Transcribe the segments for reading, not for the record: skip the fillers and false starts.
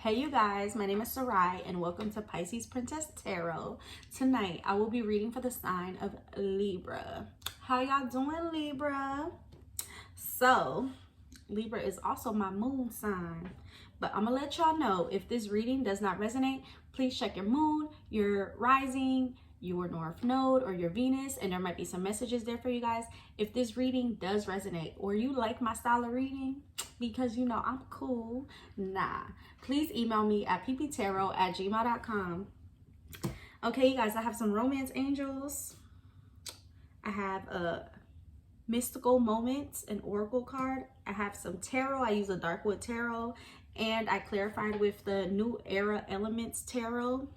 Hey you guys, my name is Sarai and welcome to Pisces Princess Tarot. Tonight I will be reading for the sign of Libra. How y'all doing, Libra? So Libra is also my moon sign, but I'm gonna let y'all know if this reading does not resonate, please check your moon, your rising, your north node, or your Venus, and there might be some messages there for you guys. If this reading does resonate or you like my style of reading because you know I'm cool, please email me at pptarot@gmail.com. Okay, you guys, I have some romance angels. I have a mystical moments, an oracle card. I have some tarot. I use a dark wood tarot, and I clarified with the new era elements tarot.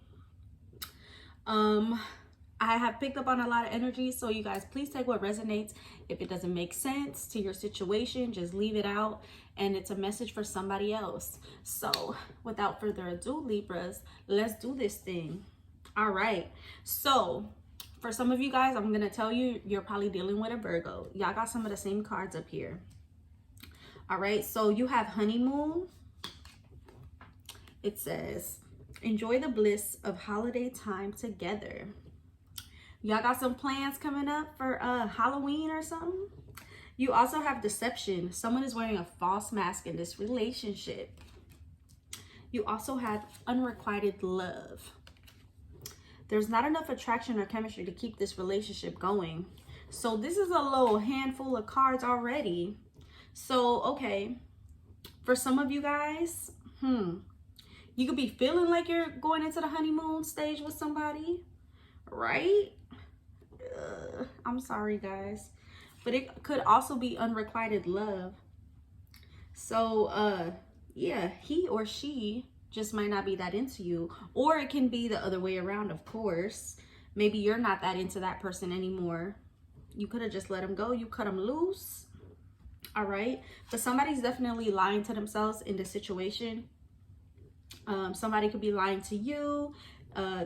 I have picked up on a lot of energy, so you guys please take what resonates. If it doesn't make sense to your situation, just leave it out, and it's a message for somebody else. So without further ado, Libras, let's do this thing. All right, so for some of you guys, I'm gonna tell you, you're probably dealing with a Virgo. Y'all got some of the same cards up here. All right, so you have honeymoon. It says, enjoy the bliss of holiday time together. Y'all got some plans coming up for Halloween or something? You also have deception. Someone is wearing a false mask in this relationship. You also have unrequited love. There's not enough attraction or chemistry to keep this relationship going. So this is a little handful of cards already. So, okay, for some of you guys, you could be feeling like you're going into the honeymoon stage with somebody, right? I'm sorry, guys, but it could also be unrequited love. So, yeah, he or she just might not be that into you, or it can be the other way around, of course. Maybe you're not that into that person anymore. You could have just let him go. You cut him loose. All right, but somebody's definitely lying to themselves in this situation. Somebody could be lying to you.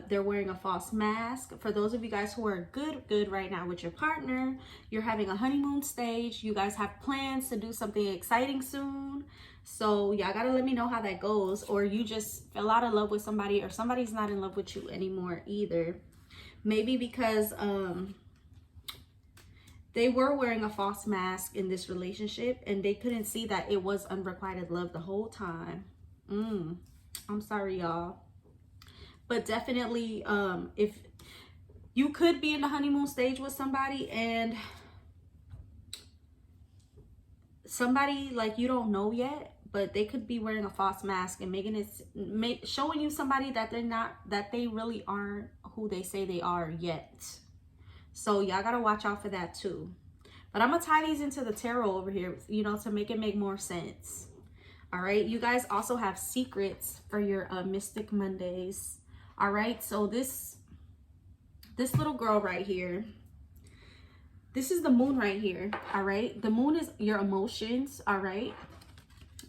They're wearing a false mask. For those of you guys who are good right now with your partner, you're having a honeymoon stage. You guys have plans to do something exciting soon. So y'all gotta let me know how that goes. Or you just fell out of love with somebody, or somebody's not in love with you anymore either. Maybe because they were wearing a false mask in this relationship and they couldn't see that it was unrequited love the whole time. I'm sorry, y'all. But definitely, if you could be in the honeymoon stage with somebody and somebody like you don't know yet, but they could be wearing a false mask and making it, showing you somebody that they're not, that they really aren't who they say they are yet. So y'all gotta watch out for that too. But I'm gonna tie these into the tarot over here, you know, to make it make more sense. All right, you guys also have secrets for your Mystic Mondays. All right, so this little girl right here, this is the moon right here. All right, the moon is your emotions. All right,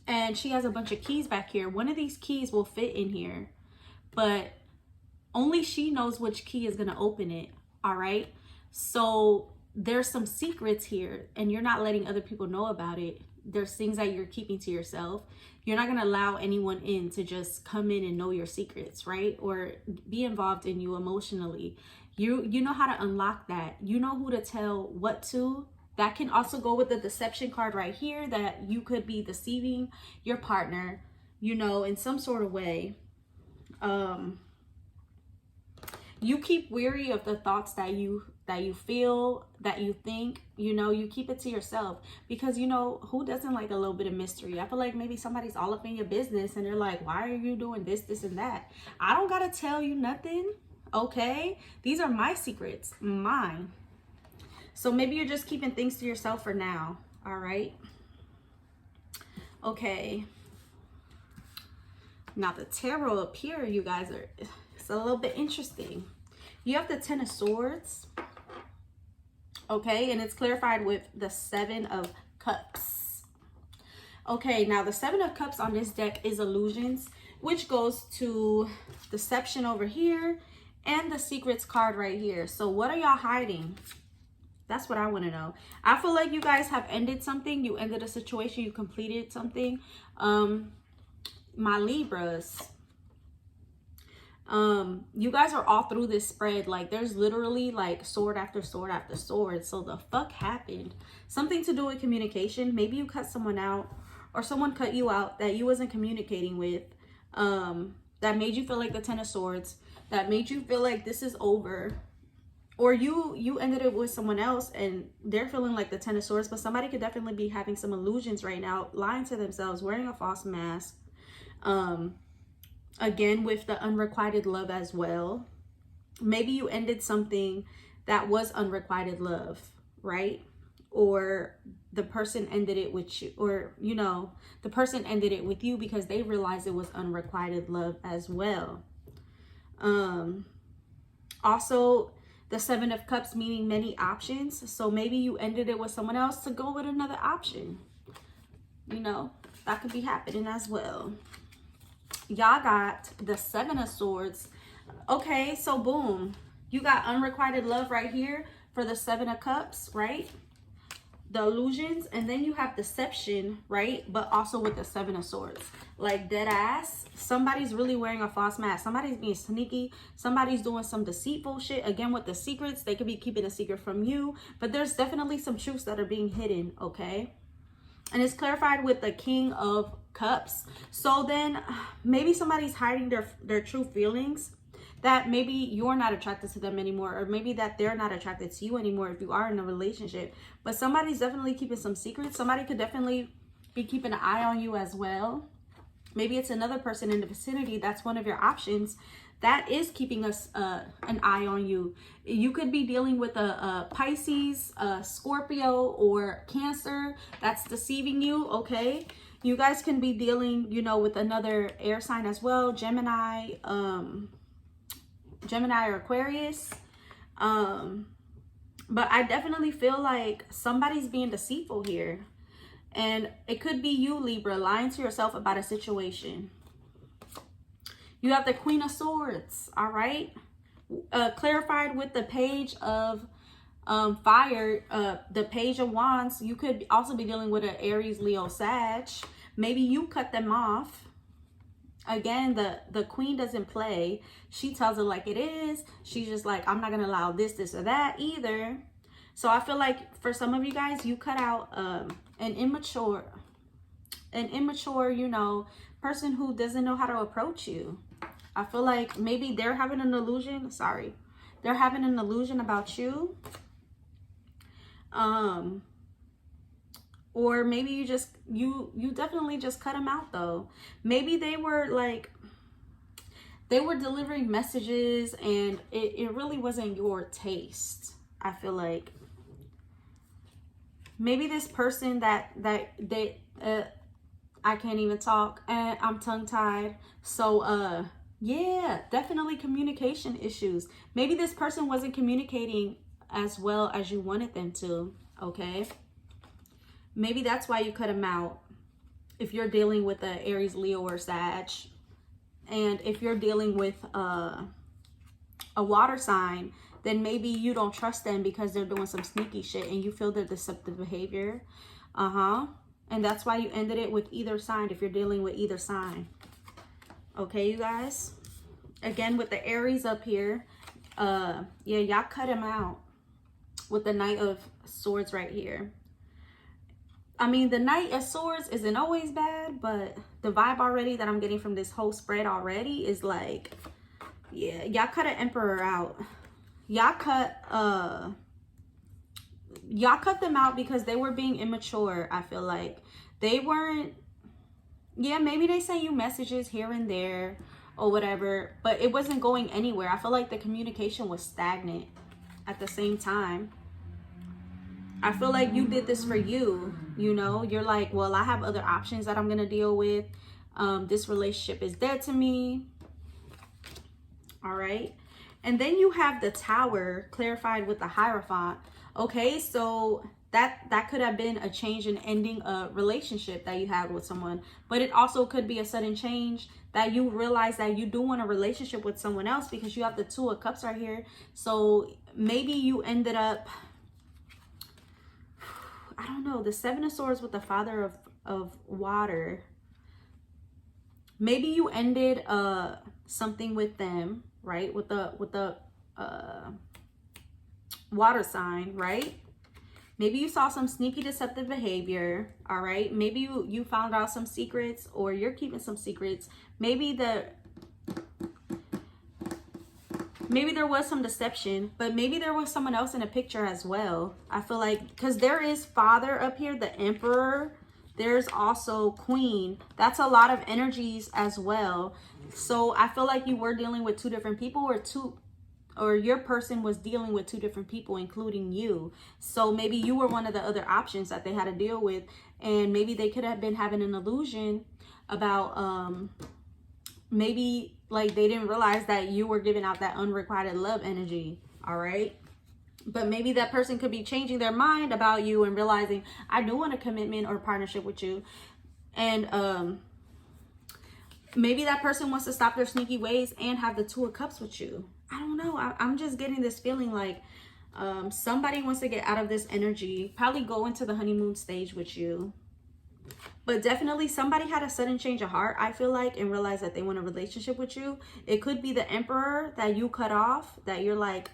and she has a bunch of keys back here. One of these keys will fit in here, but only she knows which key is gonna open it. All right, so there's some secrets here and you're not letting other people know about it. There's things that you're keeping to yourself. You're not going to allow anyone in to just come in and know your secrets, right? Or be involved in you emotionally. You know how to unlock that. You know who to tell what to. That can also go with the deception card right here, that you could be deceiving your partner, you know, in some sort of way. You keep weary of the thoughts that you feel, that you think, you know, you keep it to yourself, because, you know, who doesn't like a little bit of mystery? I feel like maybe somebody's all up in your business and they're like, why are you doing this, this, and that? I don't gotta tell you nothing, okay? These are my secrets, mine. So maybe you're just keeping things to yourself for now, all right? Okay. Now the tarot up here, you guys, it's a little bit interesting. You have the Ten of Swords. Okay, and it's clarified with the Seven of Cups. Okay, now the Seven of Cups on this deck is illusions, which goes to deception over here and the secrets card right here. So what are y'all hiding? That's what I want to know. I feel like you guys have ended something. You ended a situation. You completed something. my Libras, you guys are all through this spread. Like, there's literally like sword after sword after sword. So the fuck happened? Something to do with communication. Maybe you cut someone out, or someone cut you out that you wasn't communicating with, that made you feel like the Ten of Swords, that made you feel like this is over. Or you ended it with someone else and they're feeling like the Ten of Swords, but somebody could definitely be having some illusions right now, lying to themselves, wearing a false mask. Again, with the unrequited love as well. Maybe you ended something that was unrequited love, right? Or the person ended it with you, or, you know, the person ended it with you because they realized it was unrequited love as well. Also, the Seven of Cups, meaning many options. So maybe you ended it with someone else to go with another option. You know, that could be happening as well. Y'all got the Seven of Swords. Okay, so boom. You got unrequited love right here for the Seven of Cups, right? The illusions. And then you have deception, right? But also with the Seven of Swords. Like, dead ass. Somebody's really wearing a false mask. Somebody's being sneaky. Somebody's doing some deceitful shit. Again, with the secrets, they could be keeping a secret from you. But there's definitely some truths that are being hidden, okay? And it's clarified with the King of Cups. So then maybe somebody's hiding their true feelings, that maybe you're not attracted to them anymore, or maybe that they're not attracted to you anymore if you are in a relationship. But somebody's definitely keeping some secrets. Somebody could definitely be keeping an eye on you as well. Maybe it's another person in the vicinity that's one of your options that is keeping us an eye on you. You could be dealing with a Pisces, a Scorpio, or Cancer that's deceiving you, okay? You guys can be dealing, you know, with another air sign as well, Gemini, Gemini or Aquarius. But I definitely feel like somebody's being deceitful here. And it could be you, Libra, lying to yourself about a situation. You have the Queen of Swords, all right? Clarified with the Page of Fire, the Page of Wands. You could also be dealing with an Aries, Leo, Sag. Maybe you cut them off. Again, the Queen doesn't play. She tells it like it is. She's just like, I'm not going to allow this, this, or that either. So I feel like for some of you guys, you cut out an immature, you know, person who doesn't know how to approach you. I feel like maybe they're having an illusion. Sorry. They're having an illusion about you. Or maybe you just, you definitely just cut them out though. Maybe they were like, they were delivering messages and it really wasn't your taste. I feel like maybe this person that I can't even talk and I'm tongue tied. So, yeah, definitely communication issues. Maybe this person wasn't communicating as well as you wanted them to, okay? Maybe that's why you cut them out. If you're dealing with a Aries, Leo, or Sag. And if you're dealing with a water sign, then maybe you don't trust them because they're doing some sneaky shit and you feel their deceptive behavior. And that's why you ended it with either sign if you're dealing with either sign. Okay, you guys? Again, with the Aries up here, yeah, y'all cut him out with the Knight of Swords right here. I mean, the Knight of Swords isn't always bad, but the vibe already that I'm getting from this whole spread already is like, yeah, y'all cut an Emperor out. Y'all cut them out because they were being immature. I feel like they weren't, yeah, maybe they sent you messages here and there or whatever, but it wasn't going anywhere. I feel like the communication was stagnant at the same time. I feel like you did this for you, you know? You're like, well, I have other options that I'm going to deal with. This relationship is dead to me. All right. And then you have the Tower clarified with the Hierophant. Okay, so that could have been a change in ending a relationship that you had with someone. But it also could be a sudden change that you realize that you do want a relationship with someone else because you have the Two of Cups right here. So maybe you ended up, I don't know, the Seven of Swords with the Father of Water. maybe you ended something with them, right? With the water sign, right? Maybe you saw some sneaky deceptive behavior, all right? Maybe you found out some secrets, or you're keeping some secrets. Maybe there was some deception, but maybe there was someone else in the picture as well. I feel like, because there is Father up here, the Emperor. There's also Queen. That's a lot of energies as well. So I feel like you were dealing with two different people, or your person was dealing with two different people, including you. So maybe you were one of the other options that they had to deal with. And maybe they could have been having an illusion about, maybe like they didn't realize that you were giving out that unrequited love energy. All right. But maybe that person could be changing their mind about you and realizing, I do want a commitment or partnership with you. And, maybe that person wants to stop their sneaky ways and have the Two of Cups with you. I don't know. I'm just getting this feeling like somebody wants to get out of this energy, probably go into the honeymoon stage with you. But definitely somebody had a sudden change of heart, I feel like, and realized that they want a relationship with you. It could be the Emperor that you cut off, that you're like,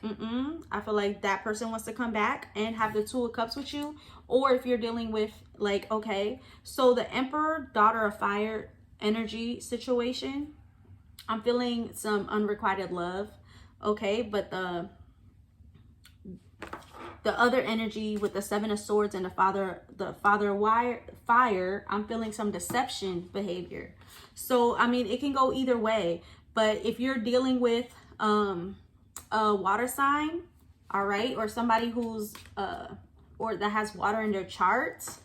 I feel like that person wants to come back and have the Two of Cups with you. Or if you're dealing with like, okay, so the Emperor, Daughter of Fire energy situation, I'm feeling some unrequited love. Okay, but the other energy with the Seven of Swords and the Father Fire, I'm feeling some deception behavior. So I mean, it can go either way. But if you're dealing with a water sign, all right, or somebody who's or that has water in their charts,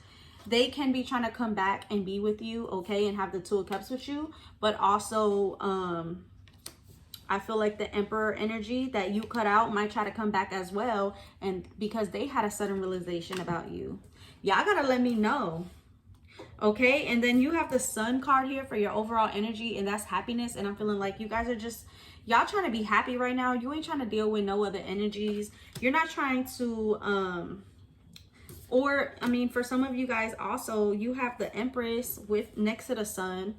they can be trying to come back and be with you, okay, and have the Two of Cups with you. But also, I feel like the Emperor energy that you cut out might try to come back as well, and because they had a sudden realization about you. Y'all gotta let me know, okay? And then you have the Sun card here for your overall energy, and that's happiness. And I'm feeling like you guys are just, y'all trying to be happy right now. You ain't trying to deal with no other energies. You're not trying to or I mean, for some of you guys also, you have the Empress with next to the Sun.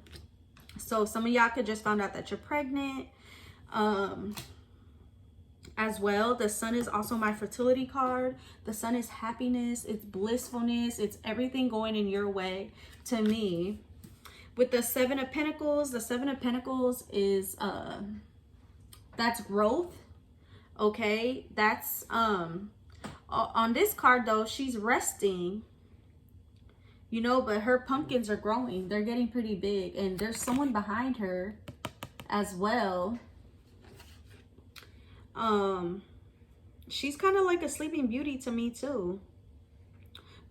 So some of y'all could just found out that you're pregnant as well. The Sun is also my fertility card. The Sun is happiness, it's blissfulness, it's everything going in your way to me. With the Seven of Pentacles, the Seven of Pentacles is that's growth, okay? That's on this card though, she's resting, you know, but her pumpkins are growing. They're getting pretty big, and there's someone behind her as well. She's kind of like a sleeping beauty to me too.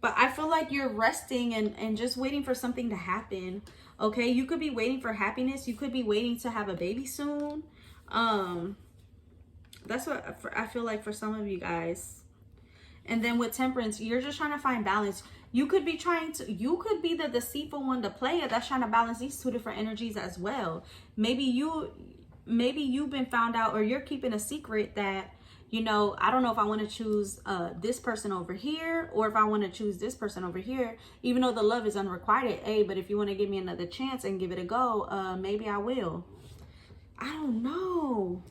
But I feel like you're resting and just waiting for something to happen. Okay, you could be waiting for happiness. You could be waiting to have a baby soon. That's what I feel like for some of you guys. And then with Temperance, you're just trying to find balance. You could be you could be the deceitful one, the player that's trying to balance these two different energies as well. Maybe you've been found out, or you're keeping a secret that, you know, I don't know if I want to choose this person over here, or if I want to choose this person over here, even though the love is unrequited. Hey, but if you want to give me another chance and give it a go, maybe I will. I don't know.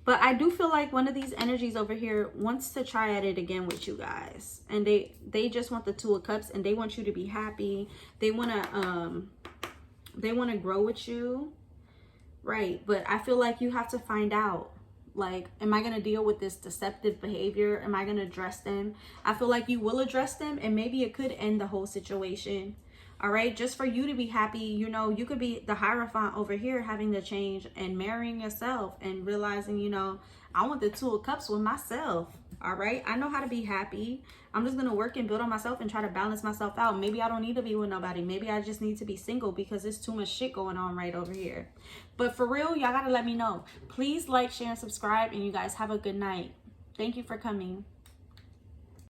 But I do feel like one of these energies over here wants to try at it again with you guys. And they just want the Two of Cups, and they want you to be happy. They want to grow with you. Right. But I feel like you have to find out, like, am I going to deal with this deceptive behavior? Am I going to address them? I feel like you will address them, and maybe it could end the whole situation. All right, just for you to be happy. You know, you could be the Hierophant over here having to change and marrying yourself and realizing, you know, I want the Two of Cups with myself. All right, I know how to be happy. I'm just going to work and build on myself and try to balance myself out. Maybe I don't need to be with nobody. Maybe I just need to be single because there's too much shit going on right over here. But for real, y'all got to let me know. Please like, share, and subscribe. And you guys have a good night. Thank you for coming.